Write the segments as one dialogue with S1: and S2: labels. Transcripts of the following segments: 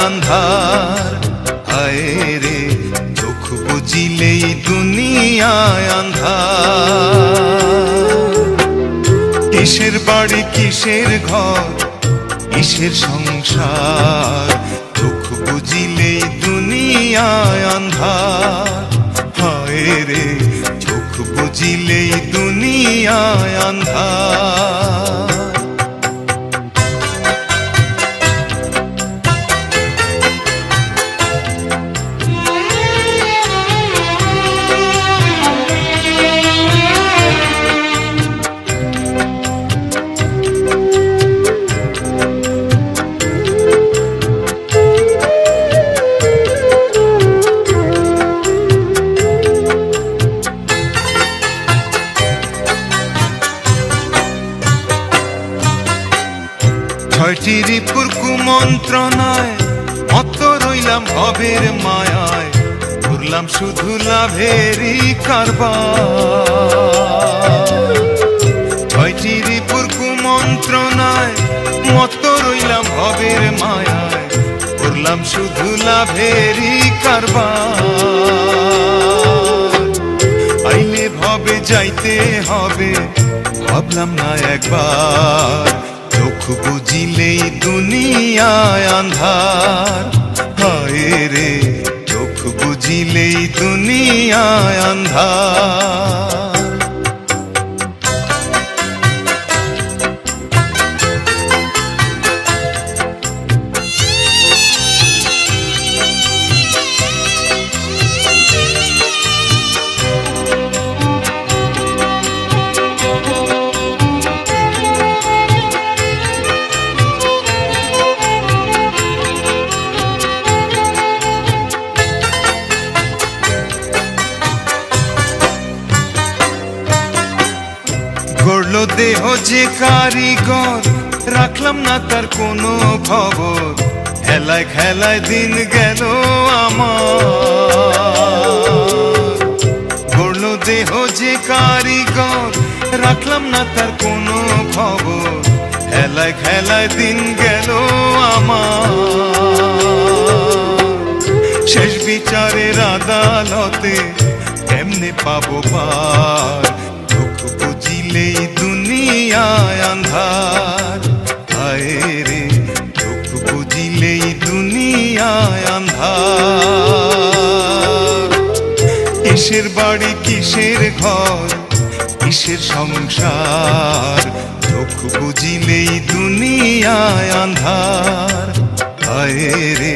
S1: আন্ধার, হায় রে চোখ বুজিলেই দুনিয়ায় আন্ধার। কিসের বাড়ি কিসের ঘর কিসের সংসার, চোখ বুজিলেই দুনিয়ায় আন্ধার, হায় রে চোখ বুজিলেই দুনিয়ায় আন্ধার। ছয়টি রিপুর কুমন্ত্রণায় মত রইলাম ভবের মায়ায়, ঘুরলাম শুধু লাভেরই কারবার। ছয়টি রিপুর কুমন্ত্রণায় মত রইলাম ভবের মায়ায়, ঘুরলাম শুধু লাভেরই কারবার। আইলে ভবে যাইতে হবে ভাবলাম না একবার, চোখ বুজিলেই দুনিয়ায় আন্ধার, হায় রে চোখ বুজিলেই দুনিয়ায় আন্ধার। গড়ল দেহ যে কারিগর, রাখলাম না তার কোনো খবর, খেলায় খেলায় দিন গেল আমার। গড়ল দেহ যে কারিগর, রাখলাম না তার কোনো খবর, খেলায় খেলায় দিন গেল আমার। শেষ বিচারের আদালতে কেমনে পাবো পার, চোখ বুজিলেই দুনিয়ায় আন্ধার, হায় রে চোখ বুজিলেই দুনিয়ায় আন্ধার। কিসের বাড়ি কিসের ঘর কিসের সংসার, চোখ বুজিলেই দুনিয়ায় আন্ধার, হায় রে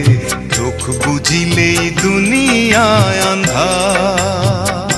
S1: চোখ বুজিলেই দুনিয়ায় আন্ধার।